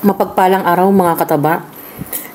Mapagpalang araw mga kataba.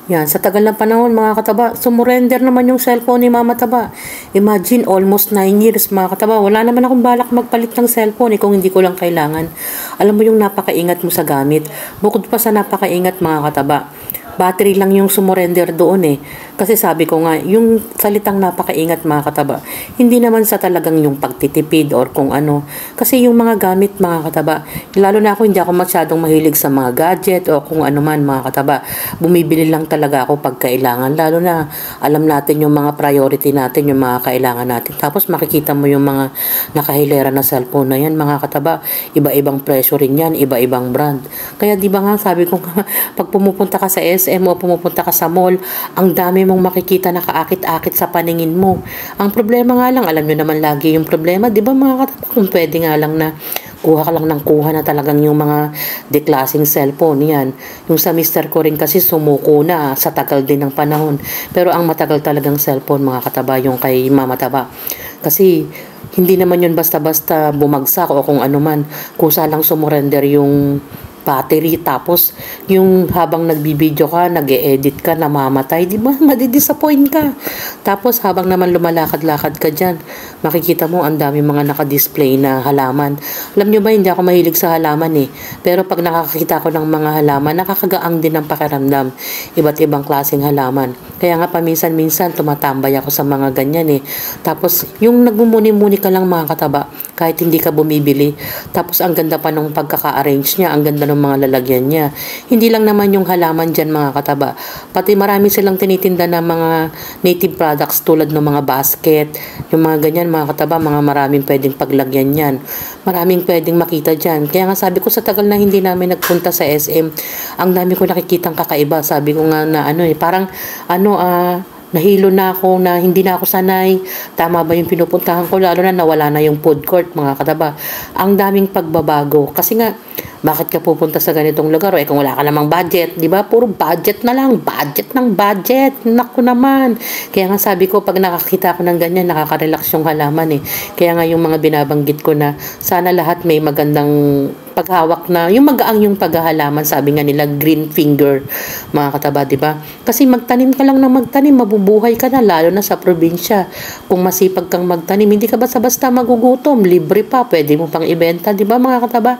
Yan, sa tagal ng panahon mga kataba, sumurrender naman yung cellphone ni Mama Taba. Imagine, almost 9 years mga kataba. Wala naman akong balak magpalit ng cellphone kung hindi ko lang kailangan. Alam mo yung napakaingat mo sa gamit. Bukod pa sa napakaingat mga kataba, battery lang yung sumurrender doon Kasi sabi ko nga, yung salitang napakaingat mga kataba, hindi naman sa talagang yung pagtitipid or kung ano. Kasi yung mga gamit mga kataba, lalo na ako hindi ako masyadong mahilig sa mga gadget o kung ano man mga kataba. Bumibili lang talaga ako pag kailangan. Lalo na alam natin yung mga priority natin, yung mga kailangan natin. Tapos makikita mo yung mga nakahilera na cellphone na yan mga kataba. Iba-ibang presyo rin yan, iba-ibang brand. Kaya di ba nga sabi ko nga, pag pumupunta ka sa SM o pumupunta ka sa mall, ang dami mong makikita na kaakit-akit sa paningin mo. Ang problema nga lang, alam nyo naman lagi yung problema, di ba mga kataba, kung pwede nga lang na kuha ka lang ng kuha na talagang yung mga deklaseng cellphone yan. Yung sa mister ko rin kasi sumuko na sa tagal din ng panahon. Pero ang matagal talagang cellphone mga kataba, yung kay Mama Taba. Kasi hindi naman yun basta-basta bumagsak o kung ano man. Kusa lang sumurrender yung battery, tapos yung habang nagbibideo ka, nag-e-edit ka, namamatay, di ba? Madidisappoint ka. Tapos habang naman lumalakad-lakad ka dyan, makikita mo ang dami mga nakadisplay na halaman. Alam nyo ba, hindi ako mahilig sa halaman Pero pag nakakita ko ng mga halaman, nakakagaang din ang pakiramdam. Iba't ibang klaseng halaman. Kaya nga paminsan-minsan tumatambay ako sa mga ganyan Tapos yung nagmumuni-muni ka lang mga kataba, kahit hindi ka bumibili. Tapos ang ganda pa nung pagkaka-arrange niya, ang ganda ng mga lalagyan niya. Hindi lang naman yung halaman dyan mga kataba. Pati marami silang tinitinda na mga native products tulad ng mga basket, yung mga ganyan mga kataba, mga maraming pwedeng paglagyan yan. Maraming pwedeng makita dyan. Kaya nga sabi ko sa tagal na hindi namin nagpunta sa SM, ang dami ko nakikitang kakaiba. Sabi ko nga na parang nahilo na ako na hindi na ako sanay. Tama ba yung pinupuntahan ko? Lalo na nawala na yung food court mga kataba. Ang daming pagbabago. Kasi nga, bakit ka pupunta sa ganitong lugar? Kung wala ka namang budget, di ba? Puro budget na lang. Budget ng budget. Naku naman. Kaya nga sabi ko, pag nakakita ko ng ganyan, nakaka-relax yung halaman Kaya nga yung mga binabanggit ko na sana lahat may magandang paghawak na, yung magaang yung paghahalaman, sabi nga nila, green finger, mga kataba, di ba? Kasi magtanim ka lang ng magtanim, mabubuhay ka na, lalo na sa probinsya. Kung masipag kang magtanim, hindi ka basta-basta magugutom, libre pa, pwede mo pang ibenta, di ba mga kataba?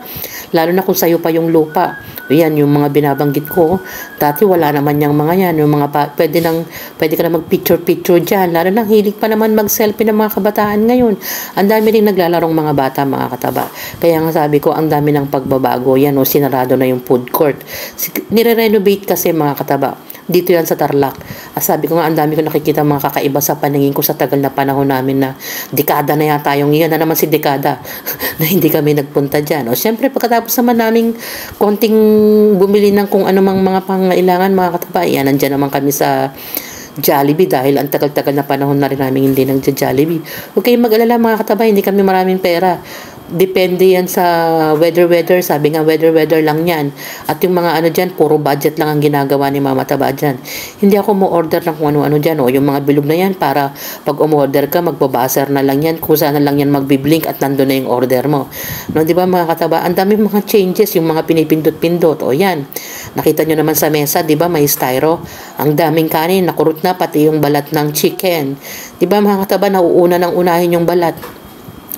Lalo na kung sa'yo pa yung lupa. Yan, yung mga binabanggit ko. Dati wala naman yung mga yan, yung mga pwede ka na mag-picture-picture dyan, lalo na hilig pa naman mag-selfie ng mga kabataan ngayon. Ang dami rin naglalarong mga bata, mga kataba. Kaya nga sabi ko, ang dami ng pagbabago yan sinarado na yung food court. Nire-renovate kasi mga kataba. Dito yan sa Tarlac. Sabi ko nga, ang dami ko nakikita mga kakaiba sa paningin ko sa tagal na panahon namin na dekada na yata yung iyan na naman si dekada na hindi kami nagpunta dyan. Siyempre, pagkatapos naman naming konting bumili ng kung anumang mga pangailangan mga kataba, yan, nandyan naman kami sa Jollibee dahil ang tagal-tagal na panahon na rin namin hindi nag-Jollibee. Huwag kayong mag-alala mga kataba, hindi kami maraming pera. Depende yan sa weather. Sabi nga, weather lang yan. At yung mga dyan, puro budget lang ang ginagawa ni Mama Taba dyan. Hindi ako mo-order ng kung ano-ano dyan. Yung mga bilog na yan, para pag umorder ka, magbabaser na lang yan. Kusa na lang yan magbiblink at nandun na yung order mo. No, di ba mga kataba? Ang dami mga changes, yung mga pinipindot-pindot. Yan. Nakita nyo naman sa mesa, di ba? May styro. Ang daming kanin, nakurot na pati yung balat ng chicken. Di ba mga kataba, nauuna ng unahin yung balat.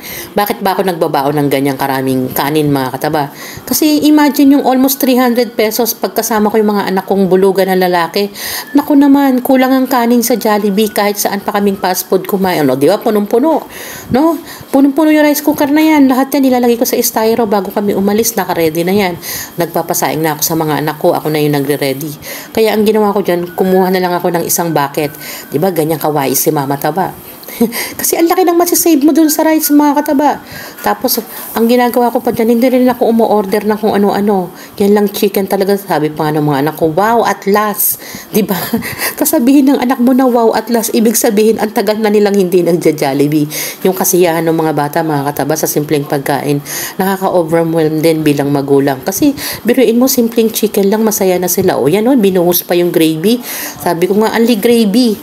Bakit ba ako nagbabaon ng ganyang karaming kanin mga kataba? Kasi imagine yung almost 300 pesos pagkasama ko yung mga anak kong bulugan na lalaki. Naku naman, kulang ang kanin sa Jollibee kahit saan pa kaming fast food kumain. Di ba? Punong-puno. No? Punong-puno yung rice cooker na yan. Lahat yan nilalagay ko sa styro bago kami umalis. Naka-ready na yan. Nagpapasaing na ako sa mga anak ko. Ako na yung nagre-ready. Kaya ang ginawa ko dyan, kumuha na lang ako ng isang bucket. Di ba? Ganyang kawaii si Mama Taba. Kasi ang laki ng masisave mo dun sa rice mga kataba. Tapos, ang ginagawa ko pa dyan, hindi rin ako umu-order ng kung ano-ano. Yan lang chicken talaga. Sabi pa ng mga anak ko, wow, at last. Diba? Kasabihin ng anak mo na wow, at last. Ibig sabihin, ang tagal na nilang hindi nagja-Jollibee. Yung kasiyahan ng mga bata, mga kataba, sa simpleng pagkain. Nakaka-overwhelm din bilang magulang. Kasi, biruin mo, simpleng chicken lang, masaya na sila. Yan binuhos pa yung gravy. Sabi ko nga, only gravy.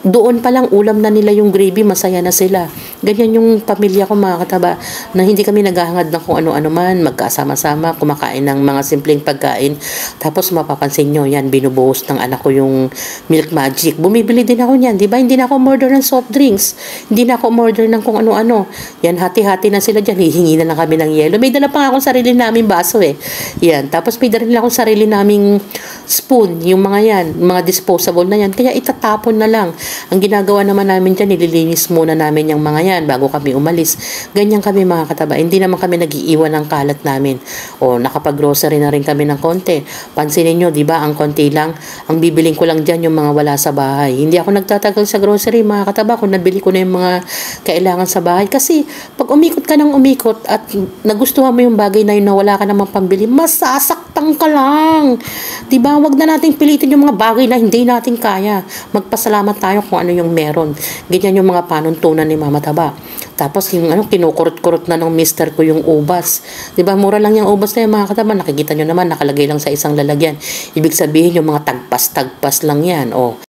doon pa lang ulam na nila yung gravy, masaya na sila. Ganyan yung pamilya ko mga kataba, na hindi kami naghahangad ng kung ano-ano man, magkasama-sama, kumakain ng mga simpleng pagkain. Tapos mapapansin nyo, yan, binubuhos ng anak ko yung Milk Magic. Bumibili din ako niyan, di ba? Hindi na ako order ng soft drinks. Hindi na ako order ng kung ano-ano. Yan, hati-hati na sila dyan. Hihingi na lang kami ng yelo. May dala pa nga akong sarili naming baso eh. Yan, tapos may dala akong sarili naming spoon, yung mga yan, mga disposable na yan. Kaya itatapon na lang. Ang ginagawa naman namin dyan, nililinis muna namin yung mga yan bago kami umalis. Ganyan kami mga kataba. Hindi naman kami nag-iiwan ng kalat namin. O nakapag-grocery na rin kami ng konti. Pansinin nyo, di ba, ang konti lang. Ang bibiling ko lang dyan yung mga wala sa bahay. Hindi ako nagtatagal sa grocery mga kataba kung nabili ko na yung mga kailangan sa bahay. Kasi pag umikot ka ng umikot at nagustuhan mo yung bagay na yun na wala ka namang pambili, masasaktan ka lang. Di ba? Wag na nating pilitin yung mga bagay na hindi natin kaya. Magpasalamat tayo kung ano yung meron. Ganyan yung mga panuntunan ni Mama Taba. Tapos yung kinukurot-kurot na ng mister ko yung ubas. 'Di ba? Mura lang yung ubas na yung mga kataba. Nakikita nyo naman, nakalagay lang sa isang lalagyan. Ibig sabihin yung mga tagpas-tagpas lang yan. Oh.